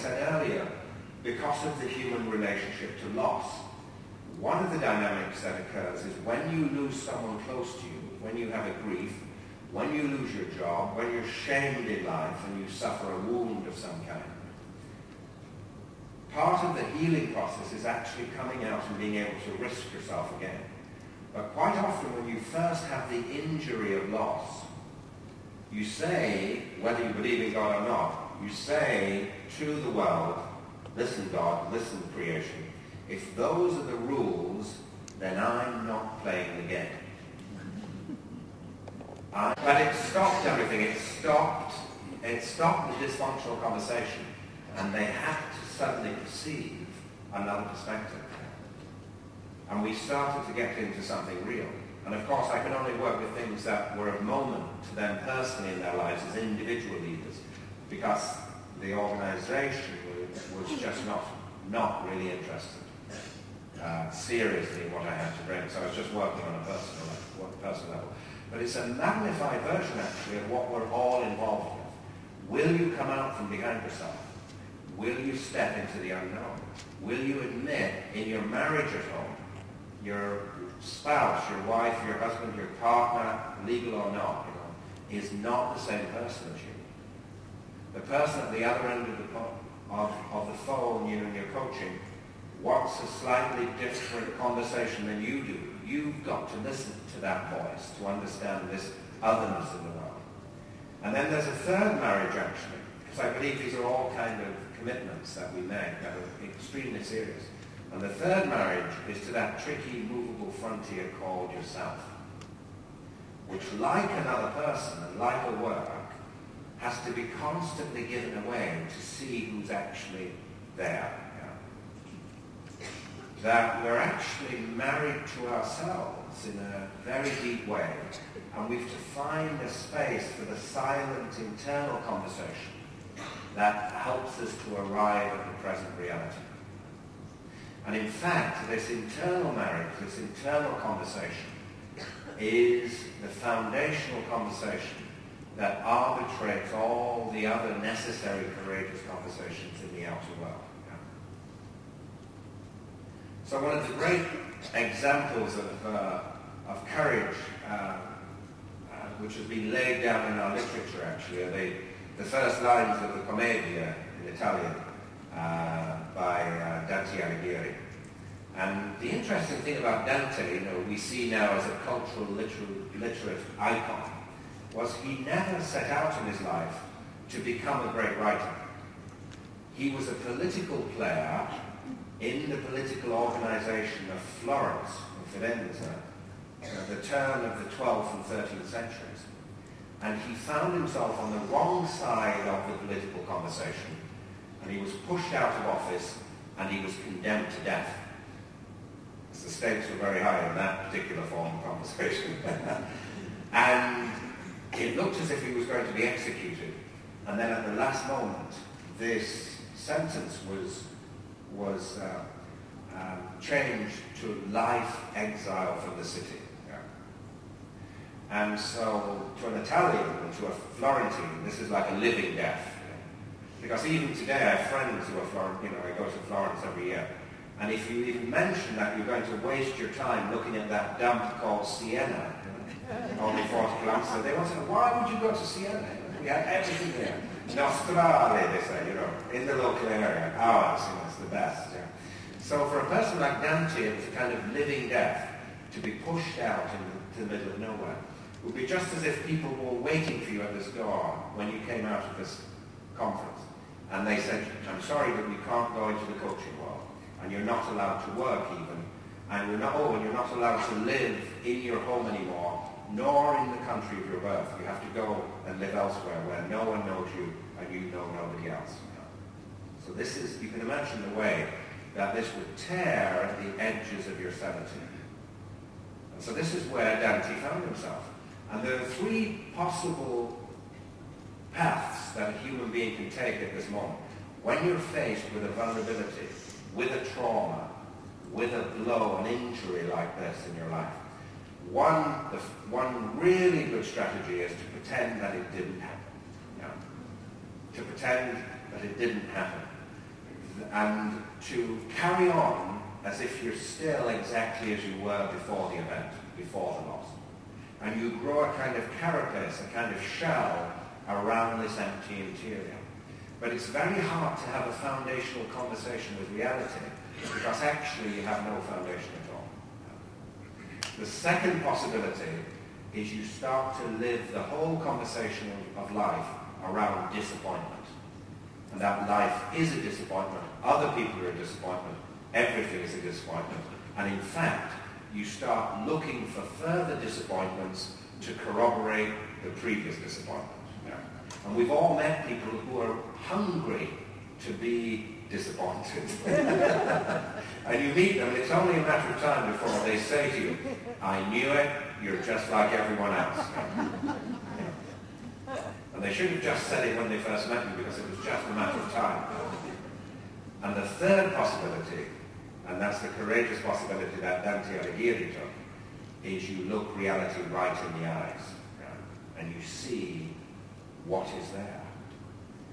said earlier, because of the human relationship to loss, one of the dynamics that occurs is when you lose someone close to you, when you have a grief, when you lose your job, when you're shamed in life and you suffer a wound of some kind, part of the healing process is actually coming out and being able to risk yourself again. But quite often when you first have the injury of loss, you say, whether you believe in God or not, you say to the world, listen God, listen creation, if those are the rules, then I'm not playing the game. But it stopped everything. It stopped the dysfunctional conversation. And they had to suddenly perceive another perspective. And we started to get into something real. And of course, I can only work with things that were of moment to them personally in their lives as individual leaders, because the organization was just not really interested seriously in what I had to bring. So I was just working on a personal level. But it's a magnified version, actually, of what we're all involved with. Will you come out from behind yourself? Will you step into the unknown? Will you admit in your marriage at home, your spouse, your wife, your husband, your partner, legal or not, is not the same person as you? The person at the other end of the phone, in your coaching, wants a slightly different conversation than you do. You've got to listen to that voice to understand this otherness in the world. And then there's a third marriage, actually, because I believe these are all kind of commitments that we make that are extremely serious. And the third marriage is to that tricky, movable frontier called yourself, which, like another person and like a work, has to be constantly given away to see who's actually there. That we're actually married to ourselves in a very deep way, and we have to find a space for the silent internal conversation that helps us to arrive at the present reality. And in fact, this internal marriage, this internal conversation, is the foundational conversation that arbitrates all the other necessary courageous conversations in the outer world. So one of the great examples of courage, which has been laid down in our literature, actually, are the first lines of the Commedia in Italian by Dante Alighieri. And the interesting thing about Dante, we see now as a cultural literate icon, was he never set out in his life to become a great writer. He was a political player in the political organization of Florence, or Firenze, the turn of the 12th and 13th centuries. And he found himself on the wrong side of the political conversation, and he was pushed out of office, and he was condemned to death. The stakes were very high in that particular form of conversation. And it looked as if he was going to be executed. And then at the last moment, this sentence was changed to life exile from the city. And so to an Italian, to a Florentine, this is like a living death. Because even today I have friends who are Florentine, I go to Florence every year. And if you even mention that you're going to waste your time looking at that dump called Siena, only 40 kilometers, they want to know, why would you go to Siena? We have everything there. Nostrale, they say, in the local area. Ours, it's the best. Yeah. So for a person like Dante, it was a kind of living death to be pushed out into the middle of nowhere. It would be just as if people were waiting for you at this door when you came out of this conference. And they said, I'm sorry, but we can't go into the coaching world. And you're not allowed to work even. And you're not allowed to live in your home anymore, nor in the country of your birth. You have to go and live elsewhere where no one knows you and you know nobody else. So this is, you can imagine the way that this would tear at the edges of your sanity. And so this is where Dante found himself. And there are three possible paths that a human being can take at this moment. When you're faced with a vulnerability, with a trauma, with a blow, an injury like this in your life, one really good strategy is to pretend that it didn't happen. To pretend that it didn't happen. and to carry on as if you're still exactly as you were before the event, before the loss. And you grow a kind of carapace, a kind of shell around this empty interior. But it's very hard to have a foundational conversation with reality because actually you have no foundation at all. The second possibility is you start to live the whole conversation of life around disappointment. And that life is a disappointment, other people are a disappointment, everything is a disappointment. And in fact, you start looking for further disappointments to corroborate the previous disappointment. Yeah. And we've all met people who are hungry to be disappointed. And you meet them, and it's only a matter of time before they say to you, I knew it, you're just like everyone else. And they should have just said it when they first met you because it was just a matter of time. And the third possibility, and that's the courageous possibility that Dante Alighieri took, is you look reality right in the eyes, and you see what is there.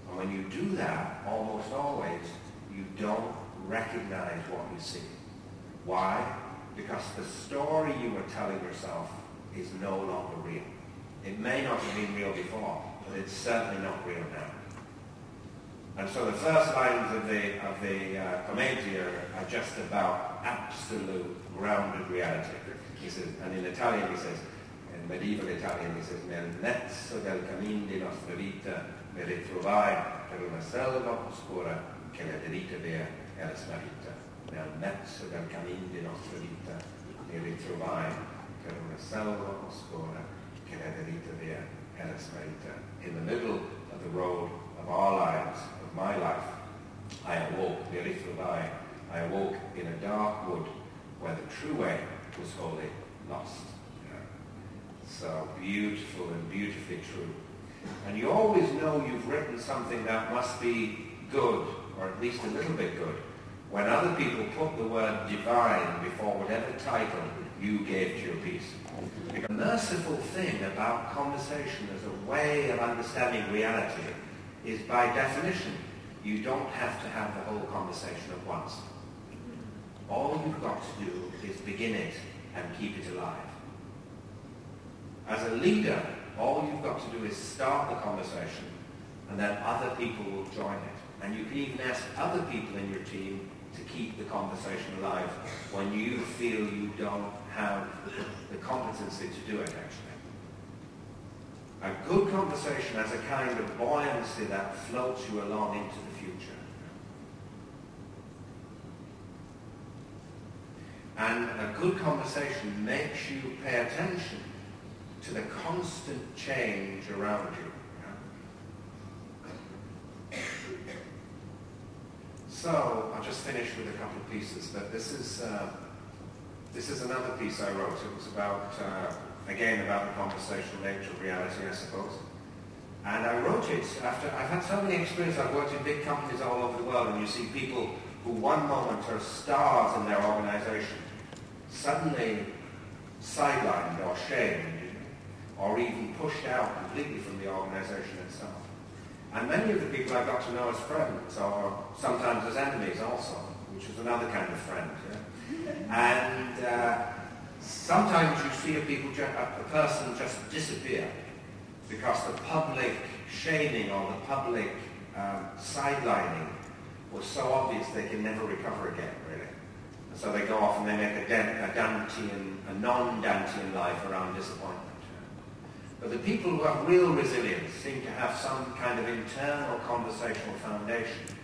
And when you do that, almost always, you don't recognize what you see. Why? Because the story you were telling yourself is no longer real. It may not have been real before, but it's certainly not real now. And so the first lines of the Commedia are just about absolute grounded reality. He says, and in Italian he says, in medieval Italian he says, nel mezzo del cammin di nostra vita mi ritrovai per una selva oscura che la diritta via è la smarrita. Nel mezzo del cammin di nostra vita mi ritrovai per una selva oscura che la diritta via è la smarrita. In the middle of the road of our lives, of my life, I awoke, I awoke in a dark wood where the true way was wholly lost. Yeah. So beautiful and beautifully true. And you always know you've written something that must be good, or at least a little bit good, when other people put the word divine before whatever title you gave to your piece. The merciful thing about conversation as a way of understanding reality is, by definition, you don't have to have the whole conversation at once. All you've got to do is begin it and keep it alive. As a leader, all you've got to do is start the conversation, and then other people will join it. And you can even ask other people in your team to keep the conversation alive when you feel you don't have the competency to do it, actually. A good conversation has a kind of buoyancy that floats you along into the future. And a good conversation makes you pay attention to the constant change around you. So, I'll just finish with a couple of pieces, but this is another piece I wrote. It was about, again, about the conversational nature of reality, I suppose. And I wrote it after, I've had so many experiences. I've worked in big companies all over the world, and you see people who one moment are stars in their organization, suddenly sidelined or shamed, or even pushed out completely from the organization itself. And many of the people I got to know as friends, or sometimes as enemies also, which is another kind of friend. Yeah? And sometimes you see a person just disappear because the public shaming or the public sidelining was so obvious they can never recover again, really. And so they go off and they make a non-Dantean life around disappointment. But the people who have real resilience seem to have some kind of internal conversational foundation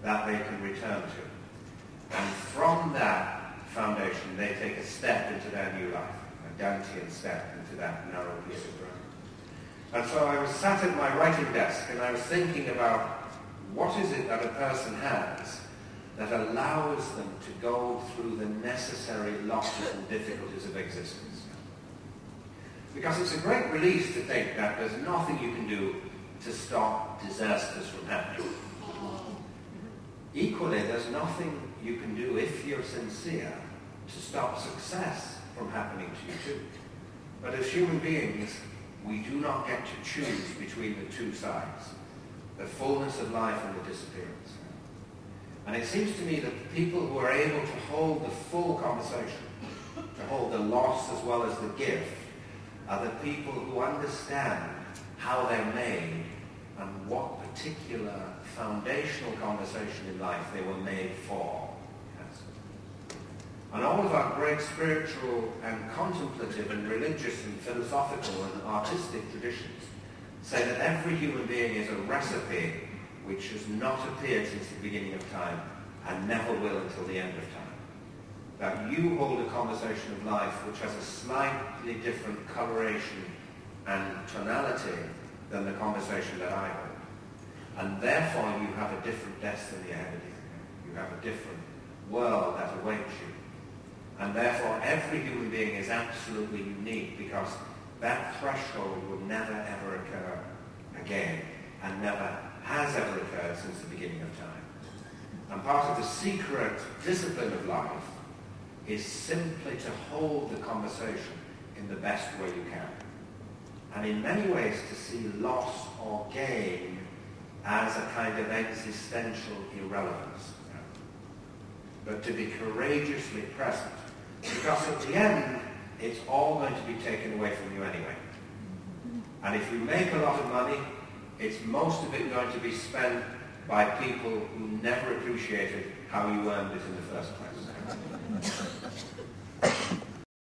that they can return to. And from that foundation, they take a step into their new life, a Dantean step into that narrow piece of ground. And so I was sat at my writing desk and I was thinking about what is it that a person has that allows them to go through the necessary losses and difficulties of existence. Because it's a great release to think that there's nothing you can do to stop disasters from happening. Equally, there's nothing you can do, if you're sincere, to stop success from happening to you too. But as human beings, we do not get to choose between the two sides, the fullness of life and the disappearance. And it seems to me that the people who are able to hold the full conversation, to hold the loss as well as the gift, are the people who understand how they're made and what particular foundational conversation in life they were made for. Yes. And all of our great spiritual and contemplative and religious and philosophical and artistic traditions say that every human being is a recipe which has not appeared since the beginning of time and never will until the end of time. That you hold a conversation of life which has a slightly different coloration and tonality than the conversation that I hold. And therefore you have a different destiny ahead of you. You have a different world that awaits you. And therefore every human being is absolutely unique, because that threshold will never ever occur again, and never has ever occurred since the beginning of time. And part of the secret discipline of life is simply to hold the conversation in the best way you can. And in many ways to see loss or gain as a kind of existential irrelevance. But to be courageously present, because at the end, it's all going to be taken away from you anyway. And if you make a lot of money, it's most of it going to be spent by people who never appreciated how you earned it in the first place.